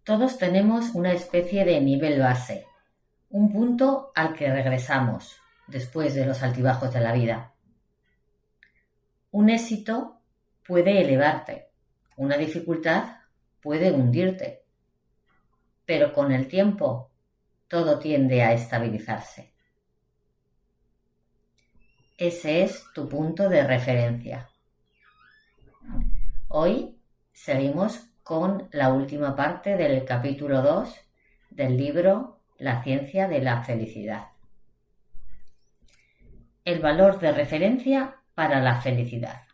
Todos tenemos una especie de nivel base, un punto al que regresamos después de los altibajos de la vida. Un éxito puede elevarte, una dificultad puede hundirte, pero con el tiempo todo tiende a estabilizarse. Ese es tu punto de referencia. Hoy seguimos con la última parte del capítulo 2 del libro La ciencia de la felicidad. El valor de referencia para la felicidad.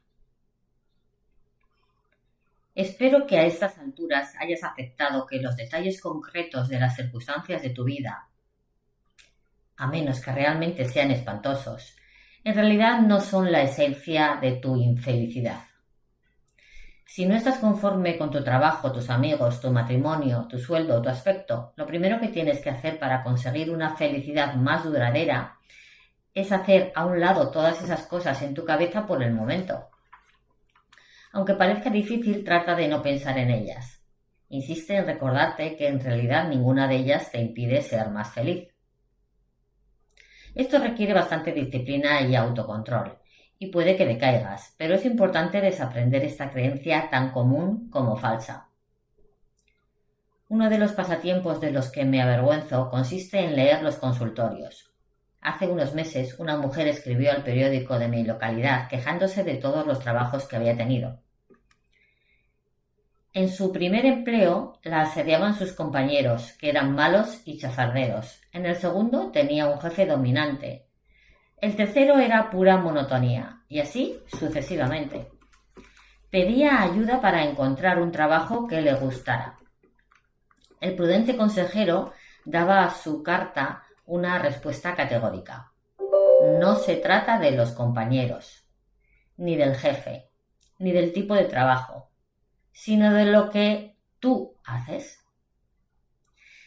Espero que a estas alturas hayas aceptado que los detalles concretos de las circunstancias de tu vida, a menos que realmente sean espantosos, en realidad no son la esencia de tu infelicidad. Si no estás conforme con tu trabajo, tus amigos, tu matrimonio, tu sueldo o tu aspecto, lo primero que tienes que hacer para conseguir una felicidad más duradera es hacer a un lado todas esas cosas en tu cabeza por el momento. Aunque parezca difícil, trata de no pensar en ellas. Insiste en recordarte que en realidad ninguna de ellas te impide ser más feliz. Esto requiere bastante disciplina y autocontrol, y puede que decaigas, pero es importante desaprender esta creencia tan común como falsa. Uno de los pasatiempos de los que me avergüenzo consiste en leer los consultorios. Hace unos meses una mujer escribió al periódico de mi localidad quejándose de todos los trabajos que había tenido. En su primer empleo la asediaban sus compañeros, que eran malos y chafarderos. En el segundo tenía un jefe dominante. El tercero era pura monotonía, y así sucesivamente. Pedía ayuda para encontrar un trabajo que le gustara. El prudente consejero daba a su carta una respuesta categórica. No se trata de los compañeros, ni del jefe, ni del tipo de trabajo, sino de lo que tú haces.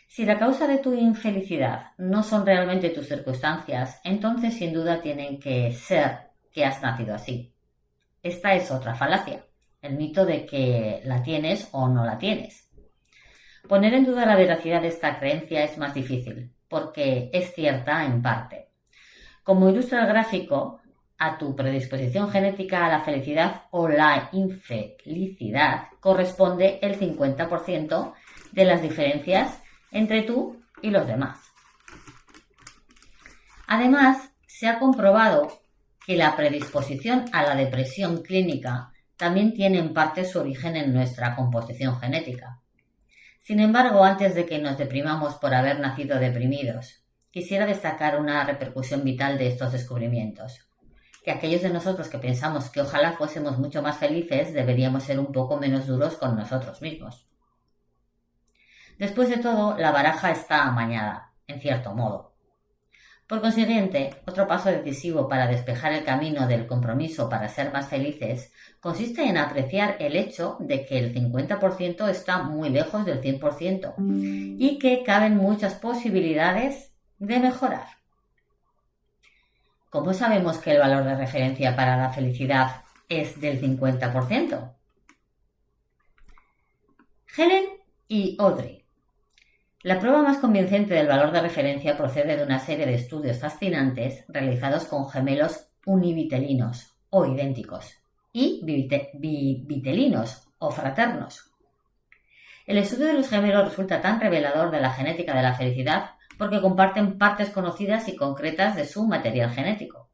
Si la causa de tu infelicidad no son realmente tus circunstancias, entonces sin duda tienen que ser que has nacido así. Esta es otra falacia, el mito de que la tienes o no la tienes. Poner en duda la veracidad de esta creencia es más difícil, porque es cierta en parte. Como ilustra el gráfico, a tu predisposición genética a la felicidad o la infelicidad corresponde el 50% de las diferencias entre tú y los demás. Además, se ha comprobado que la predisposición a la depresión clínica también tiene en parte su origen en nuestra composición genética. Sin embargo, antes de que nos deprimamos por haber nacido deprimidos, quisiera destacar una repercusión vital de estos descubrimientos. Que aquellos de nosotros que pensamos que ojalá fuésemos mucho más felices deberíamos ser un poco menos duros con nosotros mismos. Después de todo, la baraja está amañada, en cierto modo. Por consiguiente, otro paso decisivo para despejar el camino del compromiso para ser más felices consiste en apreciar el hecho de que el 50% está muy lejos del 100% y que caben muchas posibilidades de mejorar. ¿Cómo sabemos que el valor de referencia para la felicidad es del 50%? Helen y Audrey. La prueba más convincente del valor de referencia procede de una serie de estudios fascinantes realizados con gemelos univitelinos o idénticos y bivitelinos o fraternos. El estudio de los gemelos resulta tan revelador de la genética de la felicidad porque comparten partes conocidas y concretas de su material genético.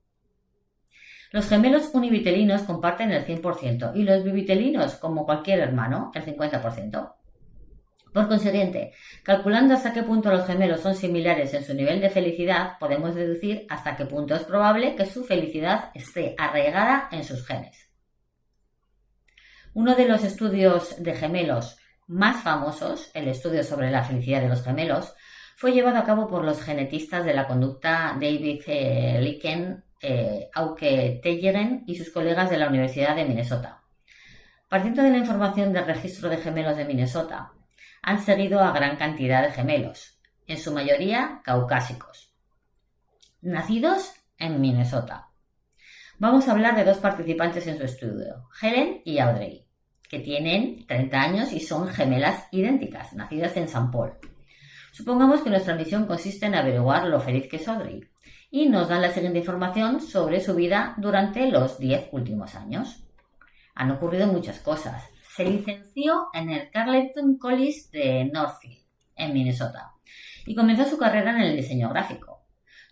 Los gemelos univitelinos comparten el 100% y los bivitelinos, como cualquier hermano, el 50%. Por consiguiente, calculando hasta qué punto los gemelos son similares en su nivel de felicidad, podemos deducir hasta qué punto es probable que su felicidad esté arraigada en sus genes. Uno de los estudios de gemelos más famosos, el estudio sobre la felicidad de los gemelos, fue llevado a cabo por los genetistas de la conducta David Licken, Auke Tellegen y sus colegas de la Universidad de Minnesota. Partiendo de la información del registro de gemelos de Minnesota, han seguido a gran cantidad de gemelos, en su mayoría caucásicos, nacidos en Minnesota. Vamos a hablar de dos participantes en su estudio, Helen y Audrey, que tienen 30 años y son gemelas idénticas, nacidas en San Paul. Supongamos que nuestra misión consiste en averiguar lo feliz que es Audrey y nos dan la siguiente información sobre su vida durante los 10 últimos años. Han ocurrido muchas cosas. Se licenció en el Carleton College de Northfield, en Minnesota, y comenzó su carrera en el diseño gráfico.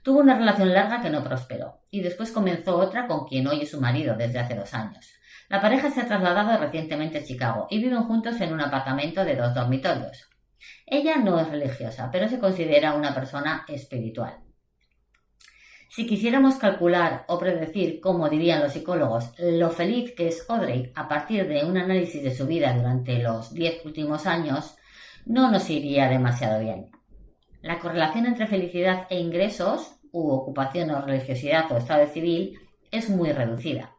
Tuvo una relación larga que no prosperó, y después comenzó otra con quien hoy es su marido desde hace 2 años. La pareja se ha trasladado recientemente a Chicago y viven juntos en un apartamento de 2 dormitorios. Ella no es religiosa, pero se considera una persona espiritual. Si quisiéramos calcular o predecir, como dirían los psicólogos, lo feliz que es Audrey a partir de un análisis de su vida durante los 10 últimos años, no nos iría demasiado bien. La correlación entre felicidad e ingresos, u ocupación o religiosidad o estado civil, es muy reducida.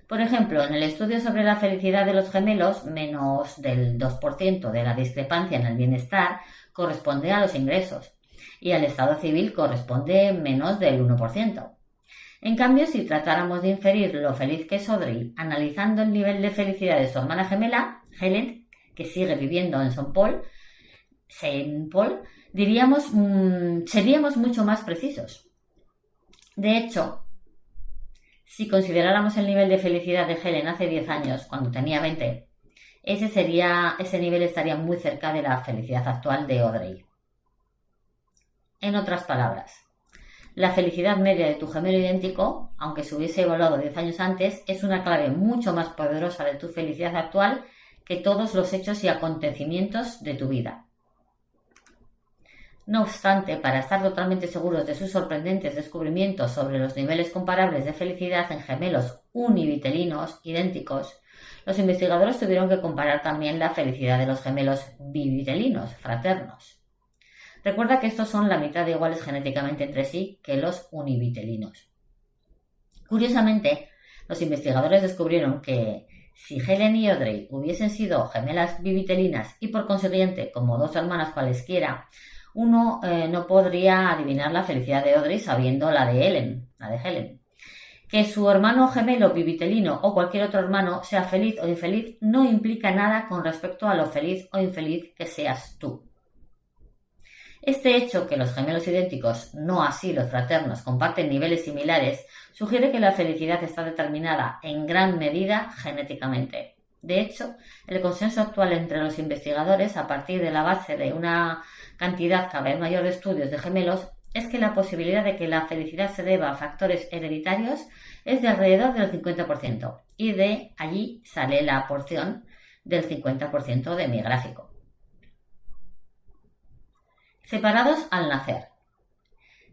Por ejemplo, en el estudio sobre la felicidad de los gemelos, menos del 2% de la discrepancia en el bienestar corresponde a los ingresos y al estado civil corresponde menos del 1%. En cambio, si tratáramos de inferir lo feliz que es Audrey analizando el nivel de felicidad de su hermana gemela, Helen, que sigue viviendo en Saint Paul, seríamos mucho más precisos. De hecho, si consideráramos el nivel de felicidad de Helen hace 10 años, cuando tenía 20, ese nivel estaría muy cerca de la felicidad actual de Audrey. En otras palabras, la felicidad media de tu gemelo idéntico, aunque se hubiese evaluado 10 años antes, es una clave mucho más poderosa de tu felicidad actual que todos los hechos y acontecimientos de tu vida. No obstante, para estar totalmente seguros de sus sorprendentes descubrimientos sobre los niveles comparables de felicidad en gemelos univitelinos idénticos, los investigadores tuvieron que comparar también la felicidad de los gemelos bivitelinos fraternos. Recuerda que estos son la mitad de iguales genéticamente entre sí que los univitelinos. Curiosamente, los investigadores descubrieron que si Helen y Audrey hubiesen sido gemelas bivitelinas y por consiguiente como 2 hermanas cualesquiera, uno no podría adivinar la felicidad de Audrey sabiendo la de Helen. Que su hermano gemelo bivitelino o cualquier otro hermano sea feliz o infeliz no implica nada con respecto a lo feliz o infeliz que seas tú. Este hecho, que los gemelos idénticos, no así los fraternos, comparten niveles similares, sugiere que la felicidad está determinada en gran medida genéticamente. De hecho, el consenso actual entre los investigadores, a partir de la base de una cantidad cada vez mayor de estudios de gemelos, es que la posibilidad de que la felicidad se deba a factores hereditarios es de alrededor del 50%, y de allí sale la porción del 50% de mi gráfico. Separados al nacer.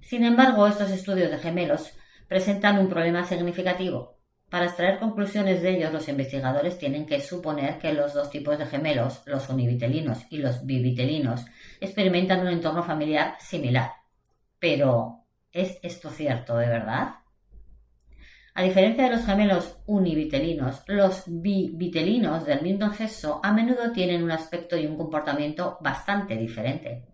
Sin embargo, estos estudios de gemelos presentan un problema significativo. Para extraer conclusiones de ellos, los investigadores tienen que suponer que los 2 tipos de gemelos, los univitelinos y los bivitelinos, experimentan un entorno familiar similar. Pero, ¿es esto cierto de verdad? A diferencia de los gemelos univitelinos, los bivitelinos del mismo sexo a menudo tienen un aspecto y un comportamiento bastante diferente.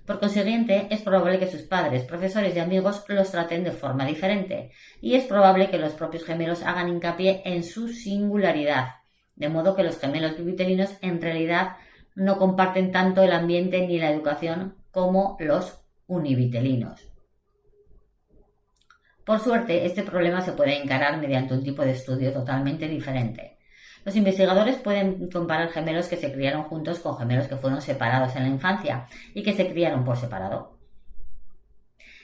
Por consiguiente, es probable que sus padres, profesores y amigos los traten de forma diferente, y es probable que los propios gemelos hagan hincapié en su singularidad, de modo que los gemelos bivitelinos en realidad no comparten tanto el ambiente ni la educación como los univitelinos. Por suerte, este problema se puede encarar mediante un tipo de estudio totalmente diferente. Los investigadores pueden comparar gemelos que se criaron juntos con gemelos que fueron separados en la infancia y que se criaron por separado.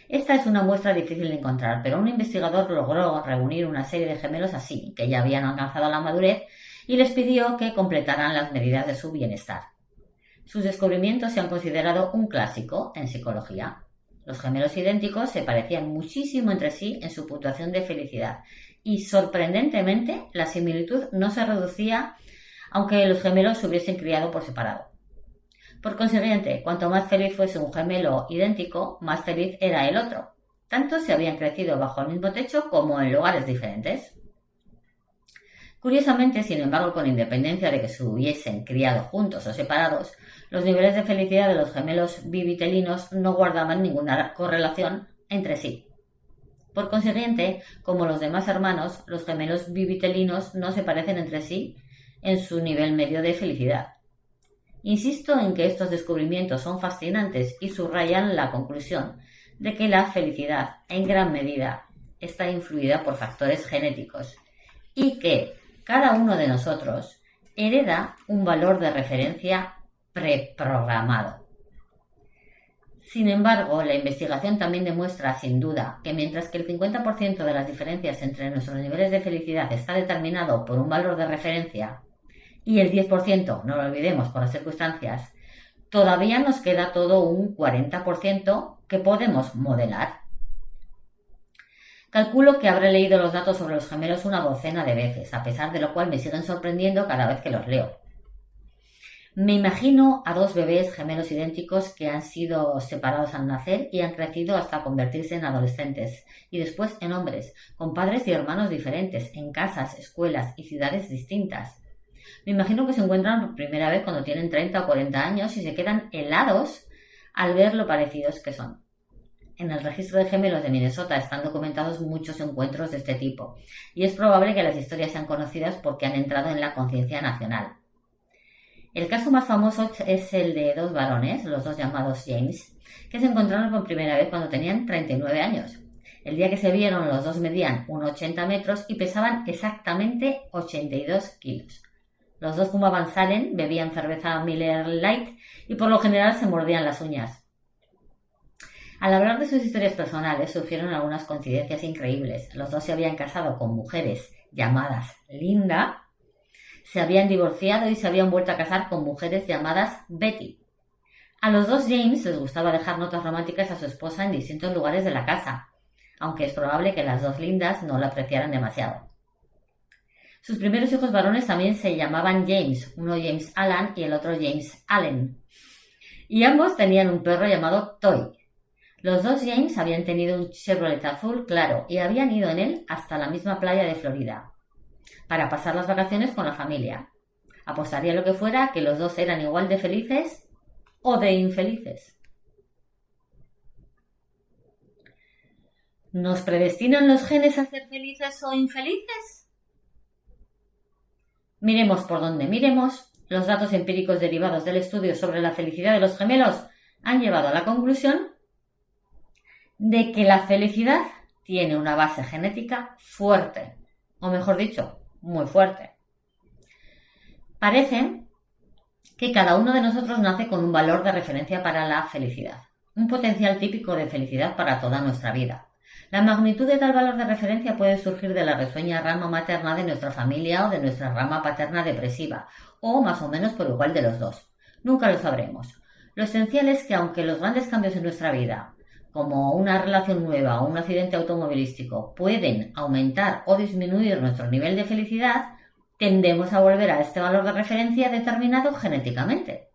Esta es una muestra difícil de encontrar, pero un investigador logró reunir una serie de gemelos así, que ya habían alcanzado la madurez, y les pidió que completaran las medidas de su bienestar. Sus descubrimientos se han considerado un clásico en psicología. Los gemelos idénticos se parecían muchísimo entre sí en su puntuación de felicidad y, sorprendentemente, la similitud no se reducía aunque los gemelos se hubiesen criado por separado. Por consiguiente, cuanto más feliz fuese un gemelo idéntico, más feliz era el otro, tanto si habían crecido bajo el mismo techo como en lugares diferentes. Curiosamente, sin embargo, con independencia de que se hubiesen criado juntos o separados, los niveles de felicidad de los gemelos bivitelinos no guardaban ninguna correlación entre sí. Por consiguiente, como los demás hermanos, los gemelos bivitelinos no se parecen entre sí en su nivel medio de felicidad. Insisto en que estos descubrimientos son fascinantes y subrayan la conclusión de que la felicidad, en gran medida, está influida por factores genéticos y que cada uno de nosotros hereda un valor de referencia preprogramado. Sin embargo, la investigación también demuestra, sin duda, que mientras que el 50% de las diferencias entre nuestros niveles de felicidad está determinado por un valor de referencia y el 10%, no lo olvidemos, por las circunstancias, todavía nos queda todo un 40% que podemos modelar. Calculo que habré leído los datos sobre los gemelos una docena de veces, a pesar de lo cual me siguen sorprendiendo cada vez que los leo. Me imagino a dos bebés gemelos idénticos que han sido separados al nacer y han crecido hasta convertirse en adolescentes y después en hombres, con padres y hermanos diferentes, en casas, escuelas y ciudades distintas. Me imagino que se encuentran por primera vez cuando tienen 30 o 40 años y se quedan helados al ver lo parecidos que son. En el registro de gemelos de Minnesota están documentados muchos encuentros de este tipo y es probable que las historias sean conocidas porque han entrado en la conciencia nacional. El caso más famoso es el de dos varones, los dos llamados James, que se encontraron por primera vez cuando tenían 39 años. El día que se vieron, los dos medían unos 80 metros y pesaban exactamente 82 kilos. Los dos fumaban Salem, bebían cerveza Miller Lite y por lo general se mordían las uñas. Al hablar de sus historias personales surgieron algunas coincidencias increíbles. Los dos se habían casado con mujeres llamadas Linda, se habían divorciado y se habían vuelto a casar con mujeres llamadas Betty. A los dos James les gustaba dejar notas románticas a su esposa en distintos lugares de la casa, aunque es probable que las dos Lindas no la apreciaran demasiado. Sus primeros hijos varones también se llamaban James, uno James Alan y el otro James Allen, y ambos tenían un perro llamado Toy. Los dos James habían tenido un Chevrolet azul claro y habían ido en él hasta la misma playa de Florida para pasar las vacaciones con la familia. Apostaría lo que fuera que los dos eran igual de felices o de infelices. ¿Nos predestinan los genes a ser felices o infelices? Miremos por donde miremos, los datos empíricos derivados del estudio sobre la felicidad de los gemelos han llevado a la conclusión de que la felicidad tiene una base genética fuerte, o mejor dicho, muy fuerte. Parece que cada uno de nosotros nace con un valor de referencia para la felicidad, un potencial típico de felicidad para toda nuestra vida. La magnitud de tal valor de referencia puede surgir de la risueña rama materna de nuestra familia o de nuestra rama paterna depresiva, o más o menos por igual de los dos. Nunca lo sabremos. Lo esencial es que aunque los grandes cambios en nuestra vida, como una relación nueva o un accidente automovilístico, pueden aumentar o disminuir nuestro nivel de felicidad, tendemos a volver a este valor de referencia determinado genéticamente.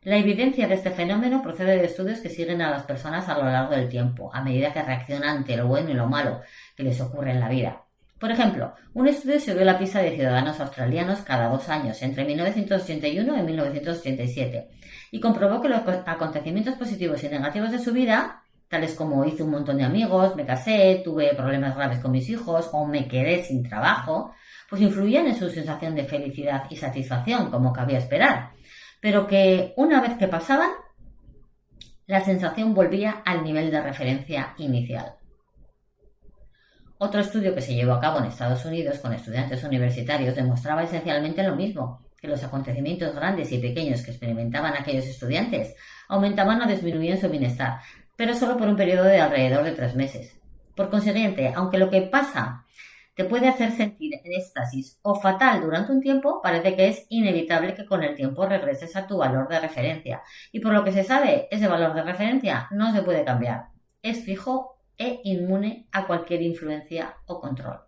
La evidencia de este fenómeno procede de estudios que siguen a las personas a lo largo del tiempo, a medida que reaccionan ante lo bueno y lo malo que les ocurre en la vida. Por ejemplo, un estudio siguió la pista de ciudadanos australianos cada 2 años, entre 1981 y 1987, y comprobó que los acontecimientos positivos y negativos de su vida, tales como hice un montón de amigos, me casé, tuve problemas graves con mis hijos o me quedé sin trabajo, pues influían en su sensación de felicidad y satisfacción, como cabía esperar, pero que una vez que pasaban, la sensación volvía al nivel de referencia inicial. Otro estudio que se llevó a cabo en Estados Unidos con estudiantes universitarios demostraba esencialmente lo mismo, que los acontecimientos grandes y pequeños que experimentaban aquellos estudiantes aumentaban o disminuían su bienestar, pero solo por un periodo de alrededor de 3 meses. Por consiguiente, aunque lo que pasa te puede hacer sentir en éxtasis o fatal durante un tiempo, parece que es inevitable que con el tiempo regreses a tu valor de referencia. Y por lo que se sabe, ese valor de referencia no se puede cambiar. Es fijo e inmune a cualquier influencia o control.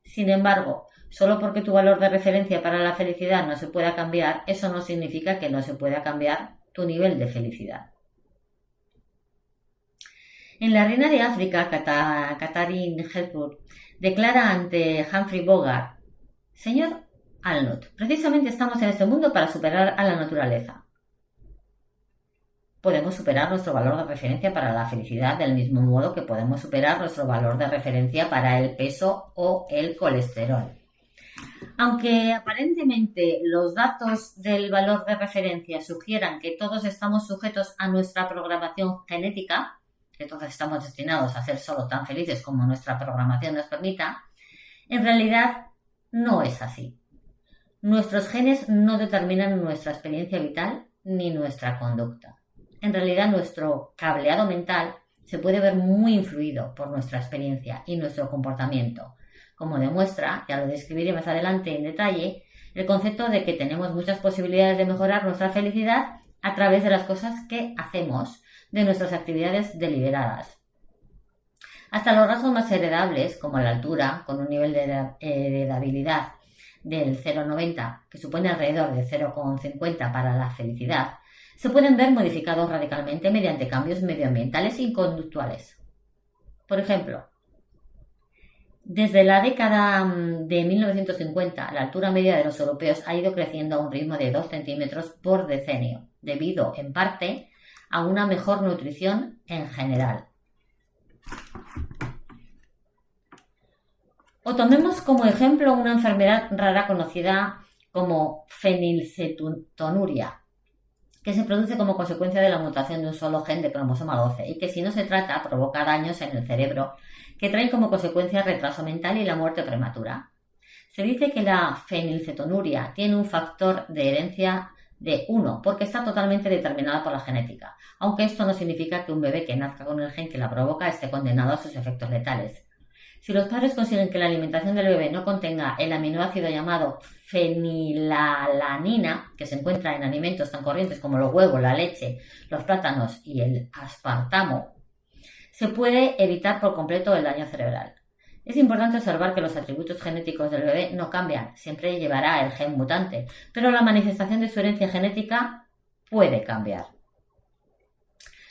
Sin embargo, solo porque tu valor de referencia para la felicidad no se pueda cambiar, eso no significa que no se pueda cambiar tu nivel de felicidad. En La reina de África, Catherine Hepburn declara ante Humphrey Bogart: «Señor Arnold, precisamente estamos en este mundo para superar a la naturaleza». podemos superar nuestro valor de referencia para la felicidad del mismo modo que podemos superar nuestro valor de referencia para el peso o el colesterol. Aunque aparentemente los datos del valor de referencia sugieran que todos estamos sujetos a nuestra programación genética, que todos estamos destinados a ser solo tan felices como nuestra programación nos permita, en realidad no es así. Nuestros genes no determinan nuestra experiencia vital ni nuestra conducta. En realidad nuestro cableado mental se puede ver muy influido por nuestra experiencia y nuestro comportamiento, como demuestra, ya lo describiré más adelante en detalle, el concepto de que tenemos muchas posibilidades de mejorar nuestra felicidad a través de las cosas que hacemos, de nuestras actividades deliberadas. Hasta los rasgos más heredables, como la altura, con un nivel de heredabilidad del 0,90, que supone alrededor de 0,50 para la felicidad, se pueden ver modificados radicalmente mediante cambios medioambientales y conductuales. Por ejemplo, desde la década de 1950, la altura media de los europeos ha ido creciendo a un ritmo de 2 centímetros por decenio, debido, en parte, a una mejor nutrición en general. O tomemos como ejemplo una enfermedad rara conocida como fenilcetonuria, que se produce como consecuencia de la mutación de un solo gen de cromosoma 12 y que, si no se trata, provoca daños en el cerebro que traen como consecuencia retraso mental y la muerte prematura. Se dice que la fenilcetonuria tiene un factor de herencia de 1 porque está totalmente determinada por la genética, aunque esto no significa que un bebé que nazca con el gen que la provoca esté condenado a sus efectos letales. Si los padres consiguen que la alimentación del bebé no contenga el aminoácido llamado fenilalanina, que se encuentra en alimentos tan corrientes como los huevos, la leche, los plátanos y el aspartamo, se puede evitar por completo el daño cerebral. Es importante observar que los atributos genéticos del bebé no cambian, siempre llevará el gen mutante, pero la manifestación de su herencia genética puede cambiar.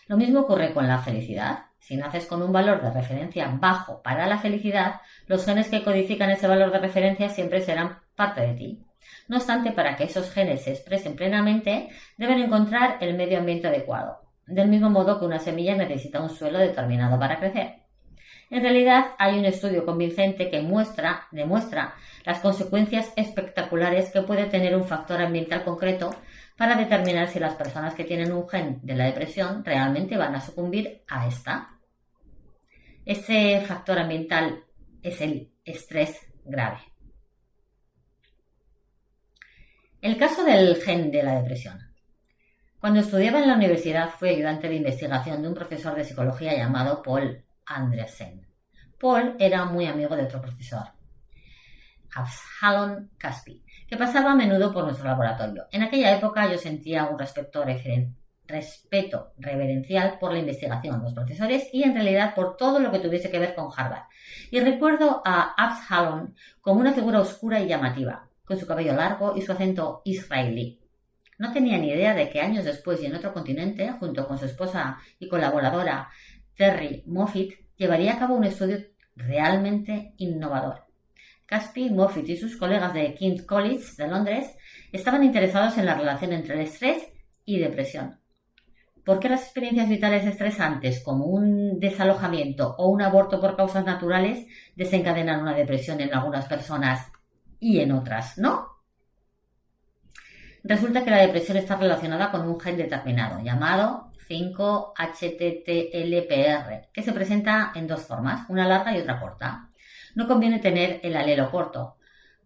Lo mismo ocurre con la felicidad. Si naces con un valor de referencia bajo para la felicidad, los genes que codifican ese valor de referencia siempre serán parte de ti. No obstante, para que esos genes se expresen plenamente, deben encontrar el medio ambiente adecuado, del mismo modo que una semilla necesita un suelo determinado para crecer. En realidad, hay un estudio convincente que demuestra las consecuencias espectaculares que puede tener un factor ambiental concreto para determinar si las personas que tienen un gen de la depresión realmente van a sucumbir a esta. Ese factor ambiental es el estrés grave. El caso del gen de la depresión. Cuando estudiaba en la universidad fui ayudante de investigación de un profesor de psicología llamado Paul Andresen. Paul era muy amigo de otro profesor, Absalom Caspi, que pasaba a menudo por nuestro laboratorio. En aquella época yo sentía un respeto reverencial por la investigación, los profesores y en realidad por todo lo que tuviese que ver con Harvard. Y recuerdo a Absalom como una figura oscura y llamativa, con su cabello largo y su acento israelí. No tenía ni idea de que años después y en otro continente, junto con su esposa y colaboradora Terry Moffitt, llevaría a cabo un estudio realmente innovador. Caspi, Moffitt y sus colegas de King's College de Londres estaban interesados en la relación entre el estrés y depresión. ¿Por qué las experiencias vitales estresantes, como un desalojamiento o un aborto por causas naturales, desencadenan una depresión en algunas personas y en otras no? Resulta que la depresión está relacionada con un gen determinado, llamado 5-HTTLPR, que se presenta en dos formas, una larga y otra corta. No conviene tener el alelo corto,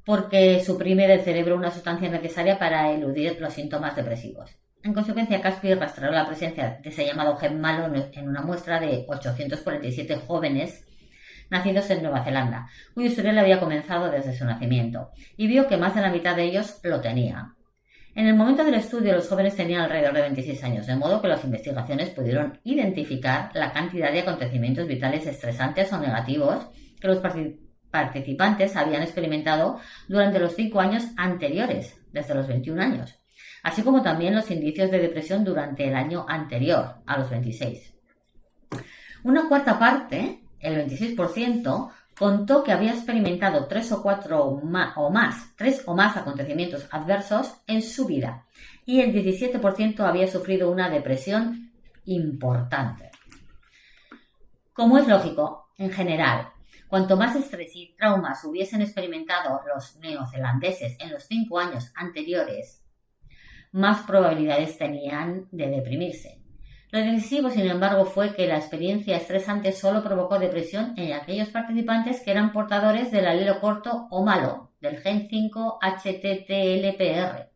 porque suprime del cerebro una sustancia necesaria para eludir los síntomas depresivos. En consecuencia, Caspi rastreó la presencia de ese llamado gen malo en una muestra de 847 jóvenes nacidos en Nueva Zelanda, cuyo historial había comenzado desde su nacimiento, y vio que más de la mitad de ellos lo tenían. En el momento del estudio, los jóvenes tenían alrededor de 26 años, de modo que las investigaciones pudieron identificar la cantidad de acontecimientos vitales estresantes o negativos que los participantes habían experimentado durante los 5 años anteriores, desde los 21 años, así como también los indicios de depresión durante el año anterior, a los 26. Una cuarta parte, el 26%, contó que había experimentado 3 o más acontecimientos adversos en su vida y el 17% había sufrido una depresión importante. Como es lógico, en general, cuanto más estrés y traumas hubiesen experimentado los neozelandeses en los 5 años anteriores, más probabilidades tenían de deprimirse. Lo decisivo, sin embargo, fue que la experiencia estresante solo provocó depresión en aquellos participantes que eran portadores del alelo corto o malo del gen 5-HTTLPR.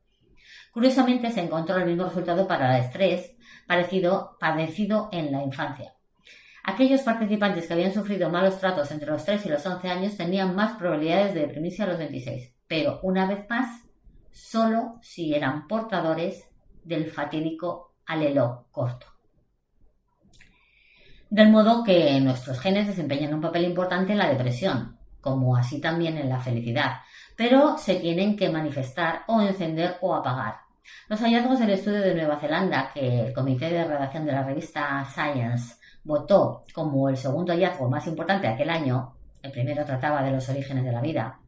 Curiosamente, se encontró el mismo resultado para el estrés padecido en la infancia. Aquellos participantes que habían sufrido malos tratos entre los 3 y los 11 años tenían más probabilidades de deprimirse a los 26, pero una vez más, solo si eran portadores del fatídico alelo corto. Del modo que nuestros genes desempeñan un papel importante en la depresión, como así también en la felicidad, pero se tienen que manifestar o encender o apagar. Los hallazgos del estudio de Nueva Zelanda, que el comité de redacción de la revista Science votó como el segundo hallazgo más importante de aquel año, el primero trataba de los orígenes de la vida,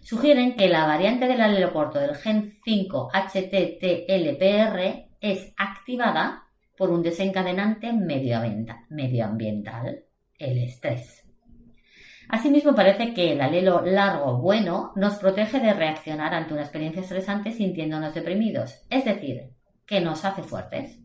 sugieren que la variante del alelo corto del gen 5-HTTLPR es activada por un desencadenante medioambiental, el estrés. Asimismo, parece que el alelo largo bueno nos protege de reaccionar ante una experiencia estresante sintiéndonos deprimidos, es decir, que nos hace fuertes.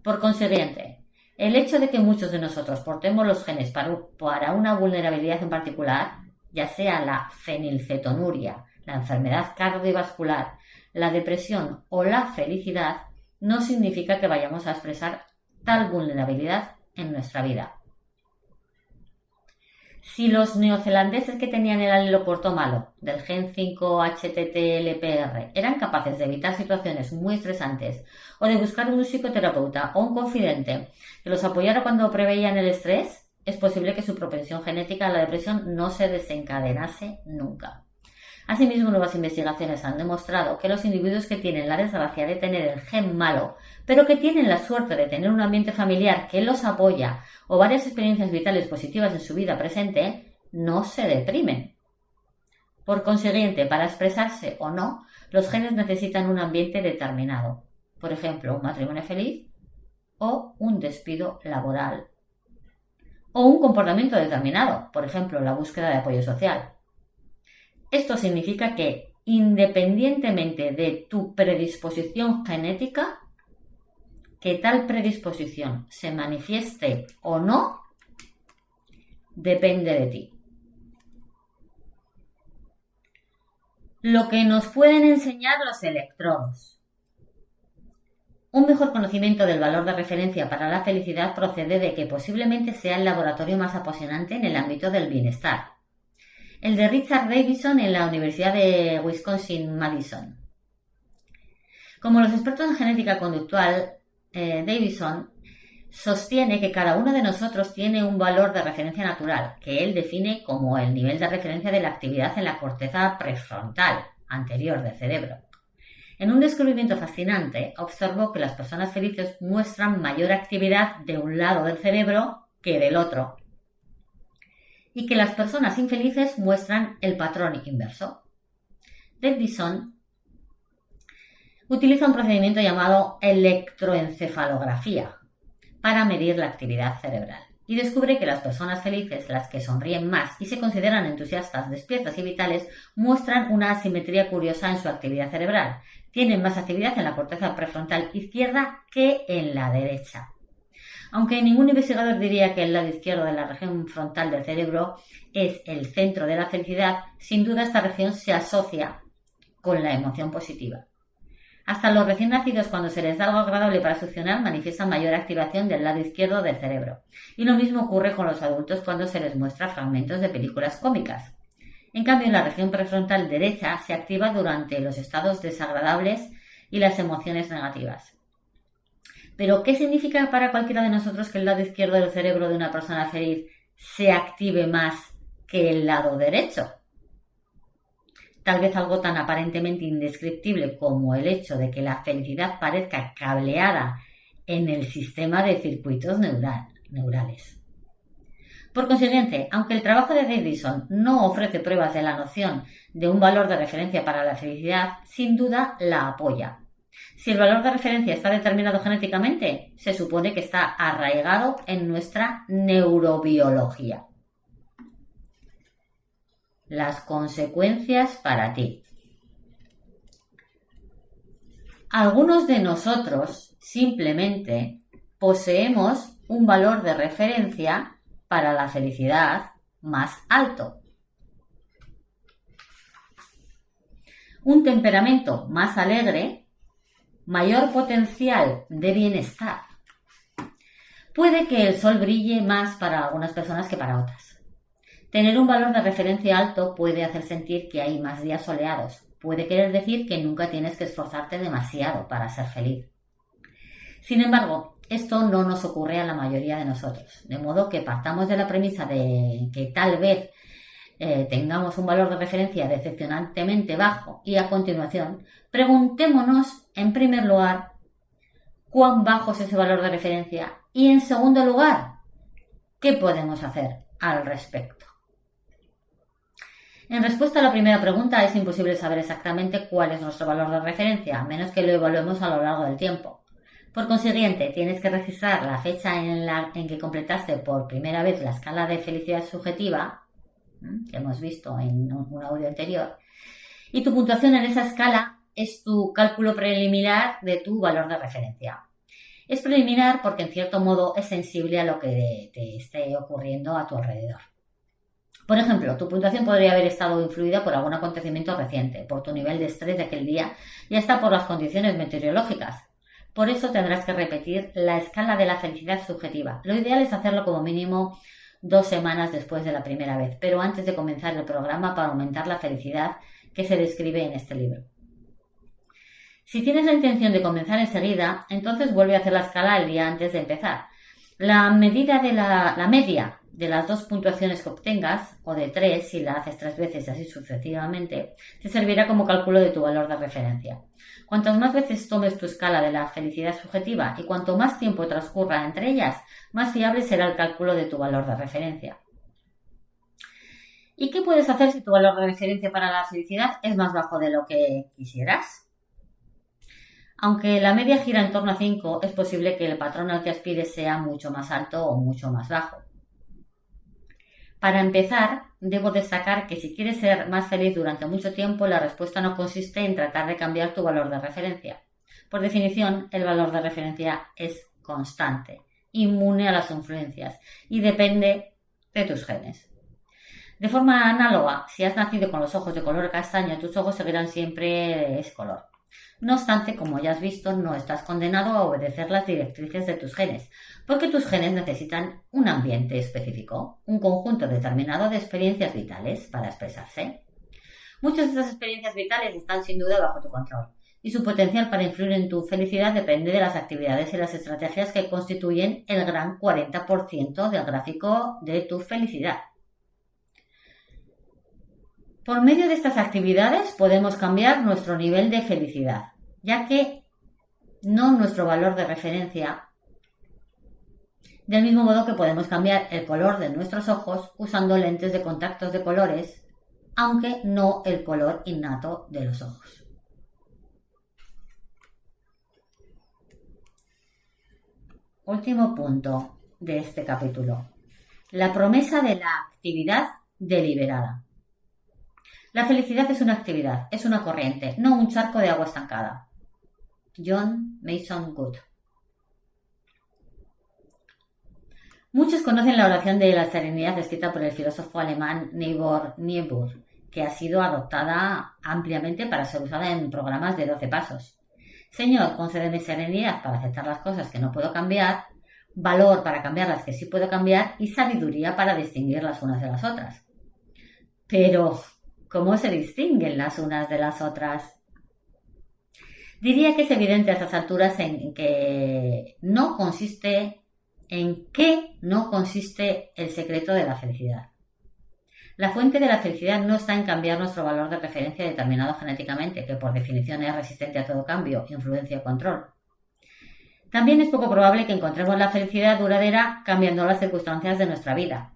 Por consiguiente, el hecho de que muchos de nosotros portemos los genes para una vulnerabilidad en particular, ya sea la fenilcetonuria, la enfermedad cardiovascular, la depresión o la felicidad, no significa que vayamos a expresar tal vulnerabilidad en nuestra vida. Si los neozelandeses que tenían el alelo corto malo del gen 5-HTTLPR eran capaces de evitar situaciones muy estresantes o de buscar un psicoterapeuta o un confidente que los apoyara cuando preveían el estrés, es posible que su propensión genética a la depresión no se desencadenase nunca. Asimismo, nuevas investigaciones han demostrado que los individuos que tienen la desgracia de tener el gen malo, pero que tienen la suerte de tener un ambiente familiar que los apoya o varias experiencias vitales positivas en su vida presente, no se deprimen. Por consiguiente, para expresarse o no, los genes necesitan un ambiente determinado. Por ejemplo, un matrimonio feliz o un despido laboral. O un comportamiento determinado, por ejemplo, la búsqueda de apoyo social. Esto significa que, independientemente de tu predisposición genética, que tal predisposición se manifieste o no, depende de ti. Lo que nos pueden enseñar los electrodos. Un mejor conocimiento del valor de referencia para la felicidad procede de que posiblemente sea el laboratorio más apasionante en el ámbito del bienestar. El de Richard Davidson en la Universidad de Wisconsin-Madison. Como los expertos en genética conductual, Davidson sostiene que cada uno de nosotros tiene un valor de referencia natural, que él define como el nivel de referencia de la actividad en la corteza prefrontal anterior del cerebro. En un descubrimiento fascinante, observó que las personas felices muestran mayor actividad de un lado del cerebro que del otro, y que las personas infelices muestran el patrón inverso. Davidson utiliza un procedimiento llamado electroencefalografía para medir la actividad cerebral y descubre que las personas felices, las que sonríen más y se consideran entusiastas, despiertas y vitales, muestran una asimetría curiosa en su actividad cerebral. Tienen más actividad en la corteza prefrontal izquierda que en la derecha. Aunque ningún investigador diría que el lado izquierdo de la región frontal del cerebro es el centro de la felicidad, sin duda esta región se asocia con la emoción positiva. Hasta los recién nacidos, cuando se les da algo agradable para succionar, manifiestan mayor activación del lado izquierdo del cerebro. Y lo mismo ocurre con los adultos cuando se les muestra fragmentos de películas cómicas. En cambio, la región prefrontal derecha se activa durante los estados desagradables y las emociones negativas. Pero, ¿qué significa para cualquiera de nosotros que el lado izquierdo del cerebro de una persona feliz se active más que el lado derecho? Tal vez algo tan aparentemente indescriptible como el hecho de que la felicidad parezca cableada en el sistema de circuitos neurales. Por consiguiente, aunque el trabajo de Davidson no ofrece pruebas de la noción de un valor de referencia para la felicidad, sin duda la apoya. Si el valor de referencia está determinado genéticamente, se supone que está arraigado en nuestra neurobiología. Las consecuencias para ti. Algunos de nosotros simplemente poseemos un valor de referencia para la felicidad más alto. Un temperamento más alegre, mayor potencial de bienestar. Puede que el sol brille más para algunas personas que para otras. Tener un valor de referencia alto puede hacer sentir que hay más días soleados. Puede querer decir que nunca tienes que esforzarte demasiado para ser feliz. Sin embargo, esto no nos ocurre a la mayoría de nosotros, de modo que partamos de la premisa de que tal vez tengamos un valor de referencia decepcionantemente bajo y a continuación preguntémonos en primer lugar cuán bajo es ese valor de referencia y en segundo lugar, ¿qué podemos hacer al respecto? En respuesta a la primera pregunta, es imposible saber exactamente cuál es nuestro valor de referencia, a menos que lo evaluemos a lo largo del tiempo. Por consiguiente, tienes que registrar la fecha en que completaste por primera vez la escala de felicidad subjetiva, que hemos visto en un audio anterior, y tu puntuación en esa escala es tu cálculo preliminar de tu valor de referencia. Es preliminar porque en cierto modo es sensible a lo que te esté ocurriendo a tu alrededor. Por ejemplo, tu puntuación podría haber estado influida por algún acontecimiento reciente, por tu nivel de estrés de aquel día y hasta por las condiciones meteorológicas. Por eso tendrás que repetir la escala de la felicidad subjetiva. Lo ideal es hacerlo como mínimo 2 semanas después de la primera vez, pero antes de comenzar el programa para aumentar la felicidad que se describe en este libro. Si tienes la intención de comenzar enseguida, entonces vuelve a hacer la escala el día antes de empezar. La media de las 2 puntuaciones que obtengas, o de 3 si la haces 3 veces y así sucesivamente, te servirá como cálculo de tu valor de referencia. Cuantas más veces tomes tu escala de la felicidad subjetiva y cuanto más tiempo transcurra entre ellas, más fiable será el cálculo de tu valor de referencia. ¿Y qué puedes hacer si tu valor de referencia para la felicidad es más bajo de lo que quisieras? Aunque la media gira en torno a 5, es posible que el patrón al que aspires sea mucho más alto o mucho más bajo. Para empezar, debo destacar que si quieres ser más feliz durante mucho tiempo, la respuesta no consiste en tratar de cambiar tu valor de referencia. Por definición, el valor de referencia es constante, inmune a las influencias y depende de tus genes. De forma análoga, si has nacido con los ojos de color castaño, tus ojos seguirán siempre de ese color. No obstante, como ya has visto, no estás condenado a obedecer las directrices de tus genes, porque tus genes necesitan un ambiente específico, un conjunto determinado de experiencias vitales para expresarse. Muchas de esas experiencias vitales están sin duda bajo tu control, y su potencial para influir en tu felicidad depende de las actividades y las estrategias que constituyen el gran 40% del gráfico de tu felicidad. Por medio de estas actividades podemos cambiar nuestro nivel de felicidad, ya que no nuestro valor de referencia, del mismo modo que podemos cambiar el color de nuestros ojos usando lentes de contactos de colores, aunque no el color innato de los ojos. Último punto de este capítulo. La promesa de la actividad deliberada. La felicidad es una actividad, es una corriente, no un charco de agua estancada. John Mason Good. Muchos conocen la oración de la serenidad escrita por el filósofo alemán Niebuhr, que ha sido adoptada ampliamente para ser usada en programas de 12 pasos. Señor, concédeme serenidad para aceptar las cosas que no puedo cambiar, valor para cambiar las que sí puedo cambiar y sabiduría para distinguir las unas de las otras. Pero ¿cómo se distinguen las unas de las otras? Diría que es evidente a estas alturas en qué no consiste el secreto de la felicidad. La fuente de la felicidad no está en cambiar nuestro valor de referencia determinado genéticamente, que por definición es resistente a todo cambio, influencia o control. También es poco probable que encontremos la felicidad duradera cambiando las circunstancias de nuestra vida.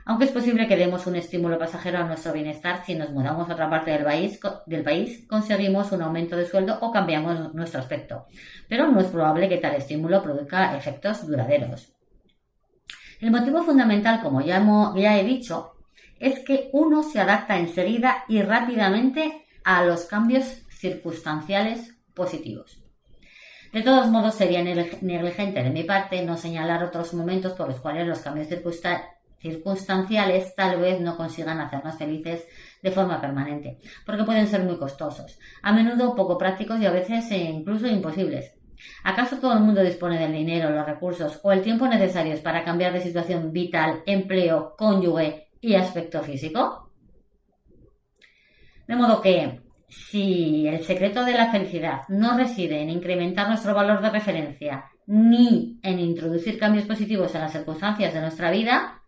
aunque es posible que demos un estímulo pasajero a nuestro bienestar si nos mudamos a otra parte del país, conseguimos un aumento de sueldo o cambiamos nuestro aspecto, pero no es probable que tal estímulo produzca efectos duraderos. El motivo fundamental, como ya he dicho, es que uno se adapta enseguida y rápidamente a los cambios circunstanciales positivos. De todos modos, sería negligente de mi parte no señalar otros momentos por los cuales los cambios circunstanciales tal vez no consigan hacernos felices de forma permanente, porque pueden ser muy costosos, a menudo poco prácticos y a veces incluso imposibles. ¿Acaso todo el mundo dispone del dinero, los recursos o el tiempo necesarios para cambiar de situación vital, empleo, cónyuge y aspecto físico? De modo que, si el secreto de la felicidad no reside en incrementar nuestro valor de referencia ni en introducir cambios positivos en las circunstancias de nuestra vida,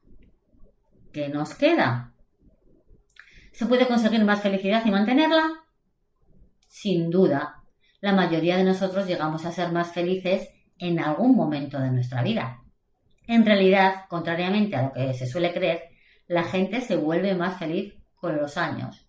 ¿qué nos queda? ¿Se puede conseguir más felicidad y mantenerla? Sin duda. La mayoría de nosotros llegamos a ser más felices en algún momento de nuestra vida. En realidad, contrariamente a lo que se suele creer, la gente se vuelve más feliz con los años.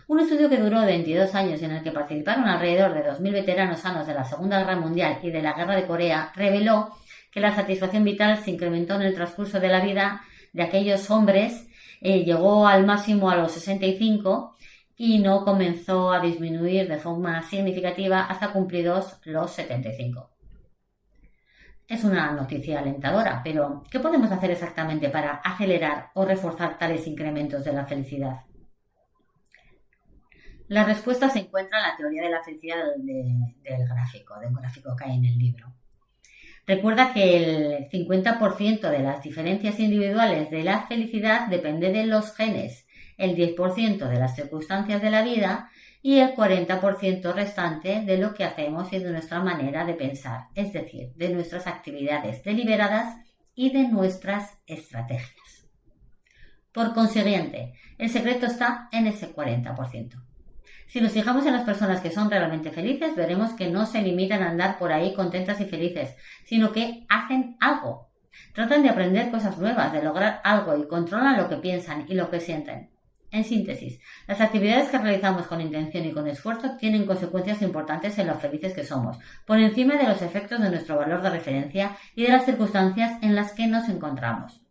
Un estudio que duró 22 años y en el que participaron alrededor de 2.000 veteranos sanos de la Segunda Guerra Mundial y de la Guerra de Corea reveló que la satisfacción vital se incrementó en el transcurso de la vida de aquellos hombres, llegó al máximo a los 65 y no comenzó a disminuir de forma significativa hasta cumplidos los 75. Es una noticia alentadora, pero ¿qué podemos hacer exactamente para acelerar o reforzar tales incrementos de la felicidad? La respuesta se encuentra en la teoría de la felicidad del gráfico que hay en el libro. Recuerda que el 50% de las diferencias individuales de la felicidad depende de los genes, el 10% de las circunstancias de la vida y el 40% restante de lo que hacemos y de nuestra manera de pensar, es decir, de nuestras actividades deliberadas y de nuestras estrategias. Por consiguiente, el secreto está en ese 40%. Si nos fijamos en las personas que son realmente felices, veremos que no se limitan a andar por ahí contentas y felices, sino que hacen algo. Tratan de aprender cosas nuevas, de lograr algo y controlan lo que piensan y lo que sienten. En síntesis, las actividades que realizamos con intención y con esfuerzo tienen consecuencias importantes en lo felices que somos, por encima de los efectos de nuestro valor de referencia y de las circunstancias en las que nos encontramos.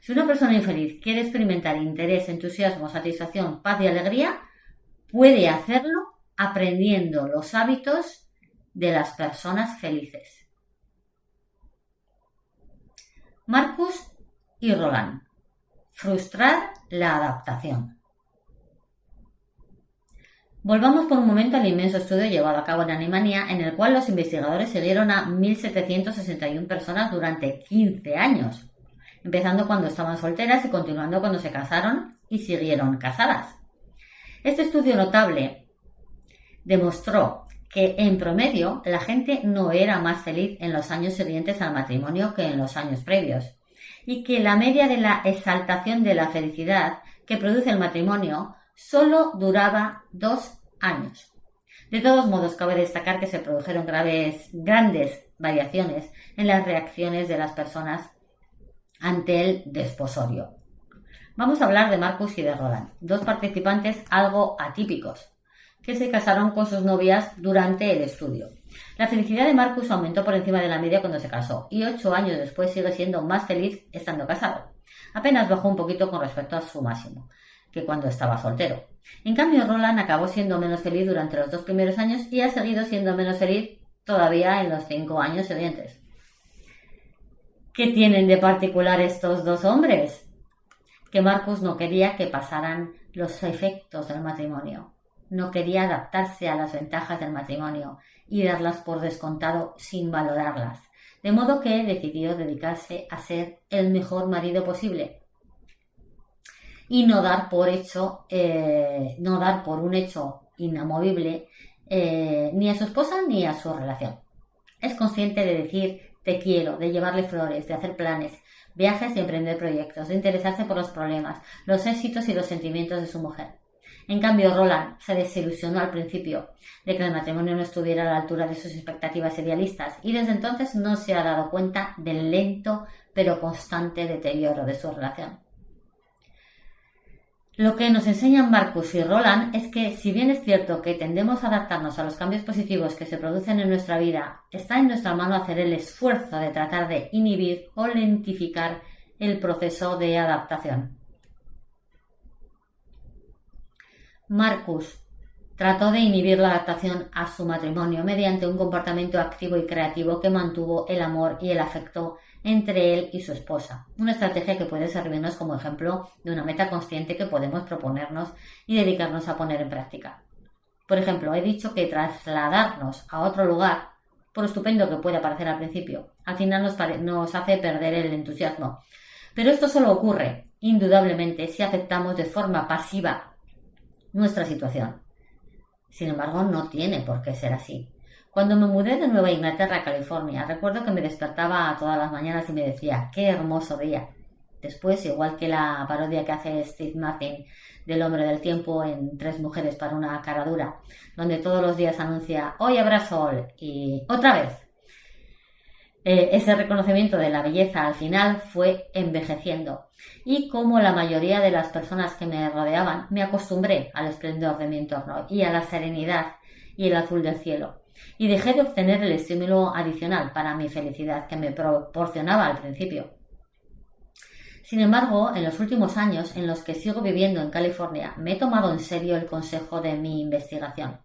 Si una persona infeliz quiere experimentar interés, entusiasmo, satisfacción, paz y alegría, puede hacerlo aprendiendo los hábitos de las personas felices. Marcus y Roland. Frustrar la adaptación. Volvamos por un momento al inmenso estudio llevado a cabo en Alemania, en el cual los investigadores siguieron a 1.761 personas durante 15 años, empezando cuando estaban solteras y continuando cuando se casaron y siguieron casadas. Este estudio notable demostró que, en promedio, la gente no era más feliz en los años siguientes al matrimonio que en los años previos, y que la media de la exaltación de la felicidad que produce el matrimonio solo duraba 2 años. De todos modos, cabe destacar que se produjeron grandes variaciones en las reacciones de las personas ante el desposorio. Vamos a hablar de Marcus y de Roland, dos participantes algo atípicos, que se casaron con sus novias durante el estudio. La felicidad de Marcus aumentó por encima de la media cuando se casó, y 8 años después sigue siendo más feliz estando casado. Apenas bajó un poquito con respecto a su máximo, que cuando estaba soltero. En cambio, Roland acabó siendo menos feliz durante los 2 primeros años y ha seguido siendo menos feliz todavía en los 5 años siguientes. ¿Qué tienen de particular estos dos hombres? Que Marcus no quería que pasaran los efectos del matrimonio. No quería adaptarse a las ventajas del matrimonio y darlas por descontado sin valorarlas. De modo que decidió dedicarse a ser el mejor marido posible y no dar por un hecho inamovible ni a su esposa ni a su relación. Es consciente de decir te quiero, de llevarle flores, de hacer planes, viajes y emprender proyectos, de interesarse por los problemas, los éxitos y los sentimientos de su mujer. En cambio, Roland se desilusionó al principio de que el matrimonio no estuviera a la altura de sus expectativas idealistas y desde entonces no se ha dado cuenta del lento pero constante deterioro de su relación. Lo que nos enseñan Marcus y Roland es que, si bien es cierto que tendemos a adaptarnos a los cambios positivos que se producen en nuestra vida, está en nuestra mano hacer el esfuerzo de tratar de inhibir o lentificar el proceso de adaptación. Marcus trató de inhibir la adaptación a su matrimonio mediante un comportamiento activo y creativo que mantuvo el amor y el afecto entre él y su esposa. Una estrategia que puede servirnos como ejemplo de una meta consciente que podemos proponernos y dedicarnos a poner en práctica. Por ejemplo, he dicho que trasladarnos a otro lugar, por estupendo que pueda parecer al principio, al final nos hace perder el entusiasmo. Pero esto solo ocurre, indudablemente, si aceptamos de forma pasiva nuestra situación. Sin embargo, no tiene por qué ser así. Cuando me mudé de Nueva Inglaterra a California, recuerdo que me despertaba todas las mañanas y me decía, ¡qué hermoso día! Después, igual que la parodia que hace Steve Martin del Hombre del Tiempo en 3 mujeres para una cara dura, donde todos los días anuncia, hoy habrá sol y otra vez. Ese reconocimiento de la belleza al final fue envejeciendo y, como la mayoría de las personas que me rodeaban, me acostumbré al esplendor de mi entorno y a la serenidad y el azul del cielo y dejé de obtener el estímulo adicional para mi felicidad que me proporcionaba al principio. Sin embargo, en los últimos años en los que sigo viviendo en California, me he tomado en serio el consejo de mi investigación.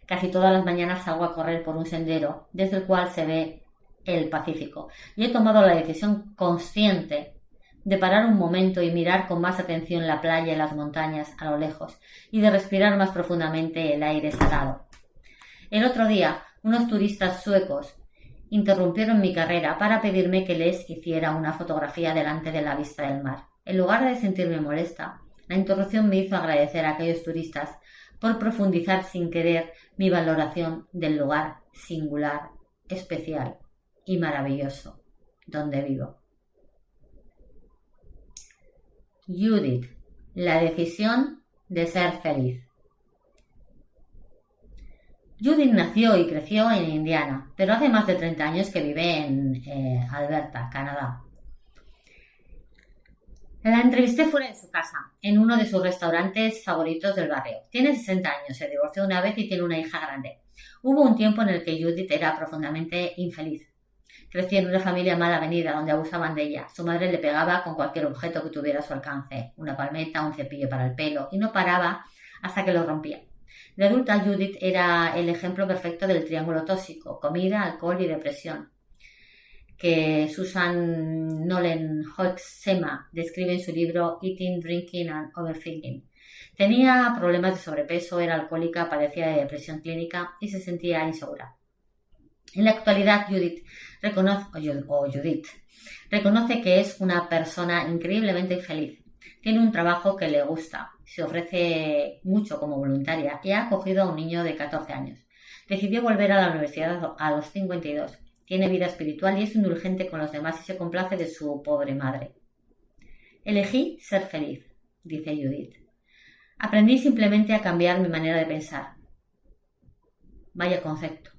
Casi todas las mañanas salgo a correr por un sendero desde el cual se ve el Pacífico y he tomado la decisión consciente de parar un momento y mirar con más atención la playa y las montañas a lo lejos y de respirar más profundamente el aire salado. El otro día, unos turistas suecos interrumpieron mi carrera para pedirme que les hiciera una fotografía delante de la vista del mar. En lugar de sentirme molesta, la interrupción me hizo agradecer a aquellos turistas por profundizar sin querer mi valoración del lugar singular, especial y maravilloso donde vivo. Judith, la decisión de ser feliz. Judith nació y creció en Indiana, pero hace más de 30 años que vive en Alberta, Canadá. La entrevisté fuera de su casa, en uno de sus restaurantes favoritos del barrio. Tiene 60 años, se divorció una vez y tiene una hija grande. Hubo un tiempo en el que Judith era profundamente infeliz. Creció en una familia mal avenida donde abusaban de ella. Su madre le pegaba con cualquier objeto que tuviera a su alcance, una palmeta, un cepillo para el pelo, y no paraba hasta que lo rompía. De adulta, Judith era el ejemplo perfecto del triángulo tóxico: comida, alcohol y depresión, que Susan Nolen Hoeksema describe en su libro Eating, Drinking and Overthinking. Tenía problemas de sobrepeso, era alcohólica, padecía de depresión clínica y se sentía insegura. En la actualidad, Judith reconoce que es una persona increíblemente infeliz. Tiene un trabajo que le gusta, se ofrece mucho como voluntaria y ha acogido a un niño de 14 años. Decidió volver a la universidad a los 52. Tiene vida espiritual y es indulgente con los demás y se complace de su pobre madre. Elegí ser feliz, dice Judith. Aprendí simplemente a cambiar mi manera de pensar. Vaya concepto.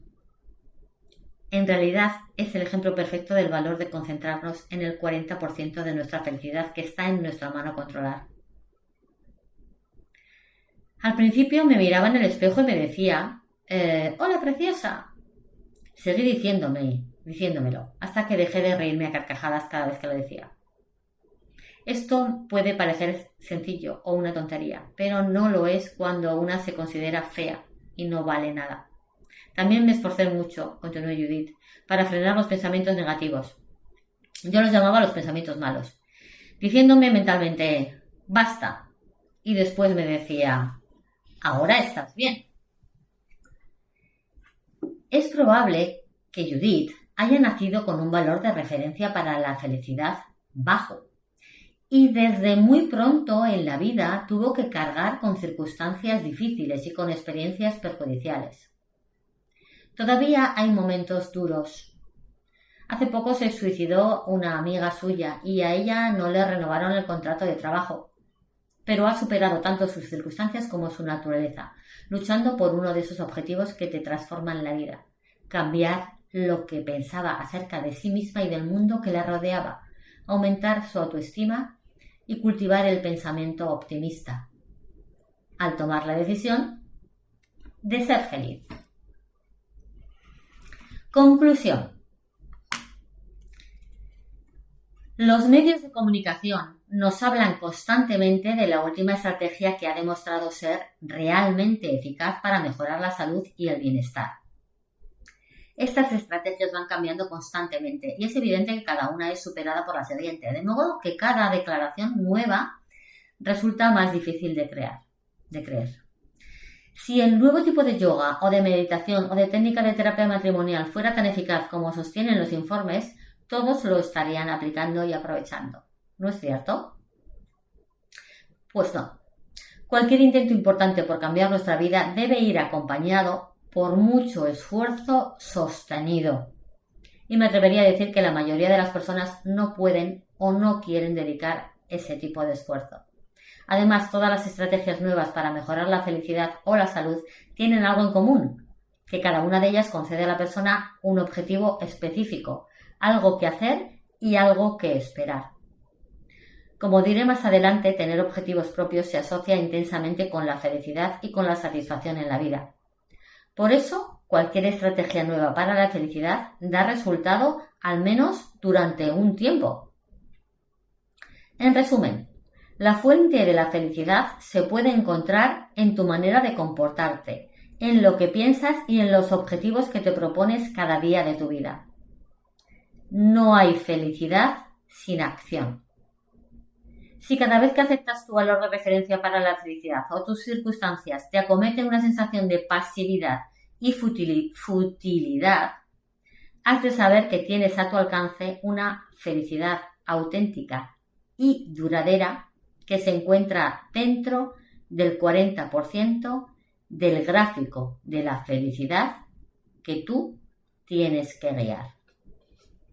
En realidad es el ejemplo perfecto del valor de concentrarnos en el 40% de nuestra felicidad que está en nuestra mano controlar. Al principio me miraba en el espejo y me decía, «Hola, preciosa». Seguí diciéndomelo, hasta que dejé de reírme a carcajadas cada vez que lo decía. Esto puede parecer sencillo o una tontería, pero no lo es cuando una se considera fea y no vale nada. También me esforcé mucho, continuó Judith, para frenar los pensamientos negativos. Yo los llamaba los pensamientos malos, diciéndome mentalmente, basta, y después me decía, ahora estás bien. Es probable que Judith haya nacido con un valor de referencia para la felicidad bajo, y desde muy pronto en la vida tuvo que cargar con circunstancias difíciles y con experiencias perjudiciales. Todavía hay momentos duros. Hace poco se suicidó una amiga suya y a ella no le renovaron el contrato de trabajo. pero ha superado tanto sus circunstancias como su naturaleza, luchando por uno de esos objetivos que te transforman la vida: cambiar lo que pensaba acerca de sí misma y del mundo que la rodeaba, aumentar su autoestima y cultivar el pensamiento optimista, al tomar la decisión de ser feliz. Conclusión. Los medios de comunicación nos hablan constantemente de la última estrategia que ha demostrado ser realmente eficaz para mejorar la salud y el bienestar. Estas estrategias van cambiando constantemente y es evidente que cada una es superada por la siguiente, de modo que cada declaración nueva resulta más difícil de creer. Si el nuevo tipo de yoga o de meditación o de técnica de terapia matrimonial fuera tan eficaz como sostienen los informes, todos lo estarían aplicando y aprovechando. ¿No es cierto? Pues no. Cualquier intento importante por cambiar nuestra vida debe ir acompañado por mucho esfuerzo sostenido. Y me atrevería a decir que la mayoría de las personas no pueden o no quieren dedicar ese tipo de esfuerzo. Además, todas las estrategias nuevas para mejorar la felicidad o la salud tienen algo en común, que cada una de ellas concede a la persona un objetivo específico, algo que hacer y algo que esperar. Como diré más adelante, tener objetivos propios se asocia intensamente con la felicidad y con la satisfacción en la vida. Por eso, cualquier estrategia nueva para la felicidad da resultado al menos durante un tiempo. En resumen, la fuente de la felicidad se puede encontrar en tu manera de comportarte, en lo que piensas y en los objetivos que te propones cada día de tu vida. No hay felicidad sin acción. Si cada vez que aceptas tu valor de referencia para la felicidad o tus circunstancias te acomete una sensación de pasividad y futilidad, has de saber que tienes a tu alcance una felicidad auténtica y duradera que se encuentra dentro del 40% del gráfico de la felicidad que tú tienes que guiar.